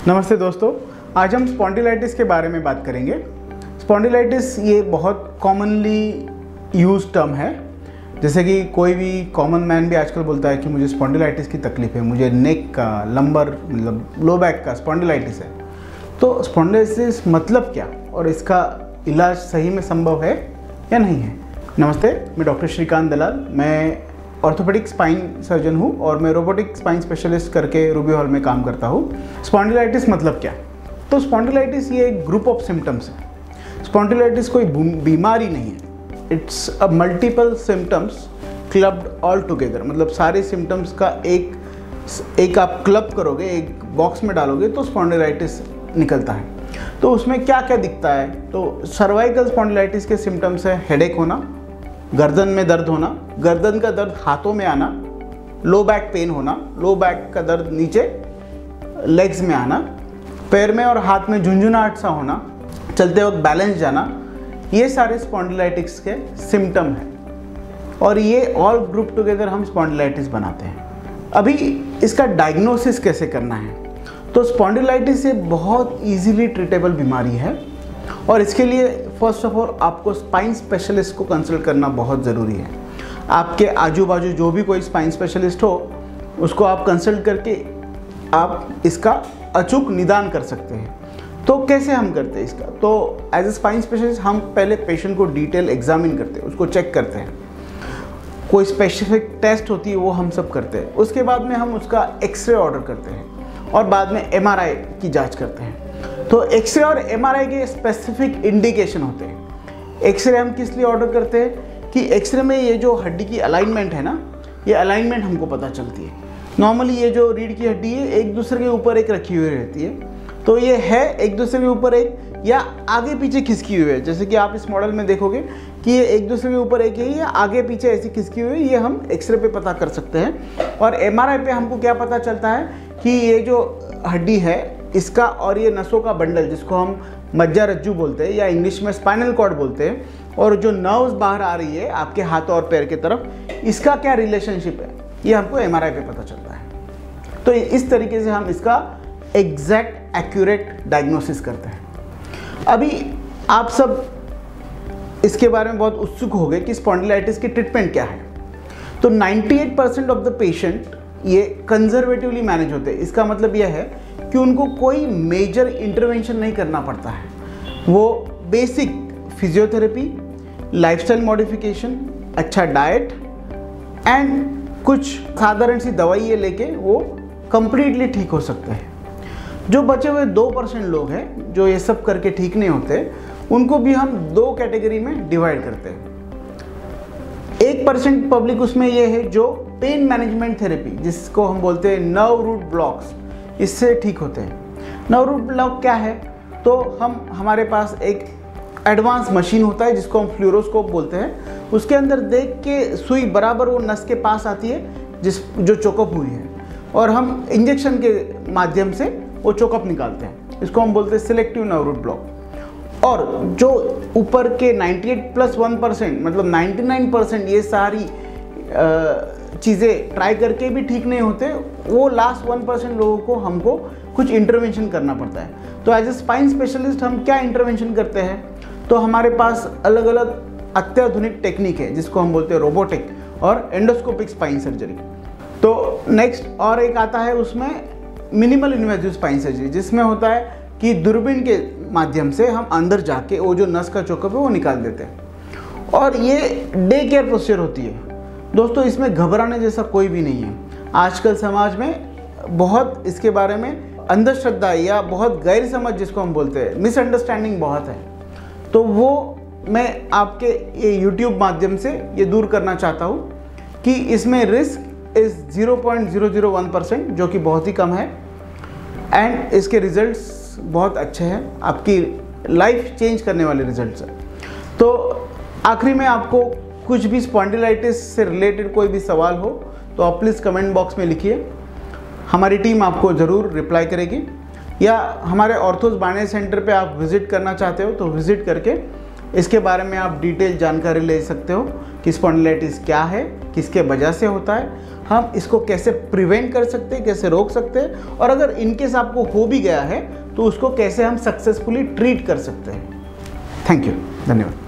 नमस्ते दोस्तों, आज हम स्पॉन्डिलाइटिस के बारे में बात करेंगे। स्पॉन्डिलाइटिस ये बहुत कॉमनली यूज टर्म है। जैसे कि कोई भी कॉमन मैन भी आजकल बोलता है कि मुझे स्पॉन्डिलाइटिस की तकलीफ है, मुझे नेक का, लंबर मतलब लो बैक का स्पॉन्डिलाइटिस है। तो स्पॉन्डिलाइटिस मतलब क्या और इसका इलाज सही में संभव है या नहीं है। नमस्ते, मैं डॉक्टर श्रीकांत दलाल, मैं ऑर्थोपेडिक स्पाइन सर्जन हूँ और मैं रोबोटिक स्पाइन स्पेशलिस्ट करके रूबी हॉल में काम करता हूँ। स्पॉन्डिलाइटिस मतलब क्या? तो स्पॉन्डिलाइटिस ये एक ग्रुप ऑफ सिम्टम्स है। स्पॉन्डिलाइटिस कोई बीमारी नहीं है, it's a multiple symptoms clubbed all together. मतलब सारे सिम्टम्स का एक आप क्लब करोगे, एक बॉक्स में डालोगे तो स्पॉन्डिलाइटिस निकलता है। तो उसमें क्या क्या दिखता है? तो सर्वाइकल स्पॉन्डिलाइटिस के सिम्टम्स है हेडेक होना, गर्दन में दर्द होना, गर्दन का दर्द हाथों में आना, लो बैक पेन होना, लो बैक का दर्द नीचे लेग्स में आना, पैर में और हाथ में झुंझुनाहट सा होना, चलते वक्त बैलेंस जाना, ये सारे स्पॉन्डिलाइटिस के सिम्टम हैं और ये ऑल ग्रुप टुगेदर हम स्पॉन्डिलाइटिस बनाते हैं। अभी इसका डायग्नोसिस कैसे करना है? तो स्पॉन्डिलाइटिस ये बहुत ईजीली ट्रीटेबल बीमारी है और इसके लिए फर्स्ट ऑफ ऑल आपको स्पाइन स्पेशलिस्ट को कंसल्ट करना बहुत ज़रूरी है। आपके आजू बाजू जो भी कोई स्पाइन स्पेशलिस्ट हो उसको आप कंसल्ट करके आप इसका अचूक निदान कर सकते हैं। तो कैसे हम करते हैं इसका? तो एज ए स्पाइन स्पेशलिस्ट हम पहले पेशेंट को डिटेल एग्जामिन करते हैं, उसको चेक करते हैं, कोई स्पेसिफिक टेस्ट होती है वो हम सब करते हैं। उसके बाद में हम उसका एक्सरे ऑर्डर करते हैं और बाद में MRI की जाँच करते हैं। तो एक्सरे और MRI के स्पेसिफिक इंडिकेशन होते हैं। एक्सरे हम किस लिए ऑर्डर करते हैं कि एक्सरे में ये जो हड्डी की अलाइनमेंट है ना, ये अलाइनमेंट हमको पता चलती है। नॉर्मली ये जो रीढ़ की हड्डी है एक दूसरे के ऊपर एक रखी हुई रहती है, तो ये है एक दूसरे के ऊपर एक या आगे पीछे खिसकी हुई है। जैसे कि आप इस मॉडल में देखोगे कि ये एक दूसरे के ऊपर एक है या आगे पीछे ऐसी खिसकी हुई है, ये हम एक्सरे पे पता कर सकते हैं। और MRI पे हमको क्या पता चलता है कि ये जो हड्डी है इसका और ये नसों का बंडल, जिसको हम मज्जा रज्जू बोलते हैं या इंग्लिश में स्पाइनल कॉर्ड बोलते हैं, और जो नर्व्स बाहर आ रही है आपके हाथ और पैर की तरफ, इसका क्या रिलेशनशिप है ये हमको MRI पे पता चलता है। तो इस तरीके से हम इसका एग्जैक्ट एक्यूरेट डायग्नोसिस करते हैं। अभी आप सब इसके बारे में बहुत उत्सुक हो गए कि स्पॉन्डिलाइटिस की ट्रीटमेंट क्या है। तो 98% ऑफ द पेशेंट ये कंजर्वेटिवली मैनेज होते हैं। इसका मतलब यह है कि उनको कोई मेजर इंटरवेंशन नहीं करना पड़ता है। वो बेसिक फिजियोथेरेपी, लाइफस्टाइल मॉडिफिकेशन, अच्छा डाइट एंड कुछ साधारण सी दवाइयाँ लेके वो कंप्लीटली ठीक हो सकते हैं। जो बचे हुए 2% लोग हैं जो ये सब करके ठीक नहीं होते, उनको भी हम 2 कैटेगरी में डिवाइड करते हैं। 1% पब्लिक उसमें ये है जो पेन मैनेजमेंट थेरेपी, जिसको हम बोलते हैं नर्व रूट ब्लॉक्स, इससे ठीक होते हैं। नर्व रूट ब्लॉक क्या है? तो हमारे पास एक एडवांस मशीन होता है जिसको हम फ्लूरोस्कोप बोलते हैं। उसके अंदर देख के सुई बराबर वो नस के पास आती है जो चोकअप हुई है, और हम इंजेक्शन के माध्यम से वो चोकअप निकालते हैं। इसको हम बोलते हैं सिलेक्टिव नर्व रूट ब्लॉक। और जो ऊपर के 98+1% मतलब 99% ये सारी चीज़ें ट्राई करके भी ठीक नहीं होते, वो लास्ट 1% लोगों को हमको कुछ इंटरवेंशन करना पड़ता है। तो एज ए स्पाइन स्पेशलिस्ट हम क्या इंटरवेंशन करते हैं? तो हमारे पास अलग अलग अत्याधुनिक टेक्निक है जिसको हम बोलते हैं रोबोटिक और एंडोस्कोपिक स्पाइन सर्जरी। तो नेक्स्ट और एक आता है उसमें मिनिमल इन्वेजिव स्पाइन सर्जरी, जिसमें होता है कि दूरबीन के माध्यम से हम अंदर जाके वो जो नस का चोकअप है वो निकाल देते हैं। और ये डे केयर प्रोसीजर होती है। दोस्तों, इसमें घबराने जैसा कोई भी नहीं है। आजकल समाज में बहुत इसके बारे में अंधश्रद्धा या बहुत गैर समझ, जिसको हम बोलते हैं मिसअंडरस्टैंडिंग, बहुत है। तो वो मैं आपके ये YouTube माध्यम से ये दूर करना चाहता हूँ कि इसमें रिस्क इज़ 0.001%, जो कि बहुत ही कम है, एंड इसके रिजल्ट्स बहुत अच्छे हैं, आपकी लाइफ चेंज करने वाले रिजल्ट्स हैं। तो आखिरी में आपको कुछ भी स्पॉन्डिलाइटिस से रिलेटेड कोई भी सवाल हो तो आप प्लीज़ कमेंट बॉक्स में लिखिए, हमारी टीम आपको ज़रूर रिप्लाई करेगी। या हमारे ऑर्थोस बाणे सेंटर पे आप विज़िट करना चाहते हो तो विज़िट करके इसके बारे में आप डिटेल जानकारी ले सकते हो कि स्पॉन्डिलाइटिस क्या है, किसके वजह से होता है, हम इसको कैसे प्रिवेंट कर सकते हैं, कैसे रोक सकते हैं, और अगर इनकेस आपको हो भी गया है तो उसको कैसे हम सक्सेसफुली ट्रीट कर सकते हैं। थैंक यू, धन्यवाद।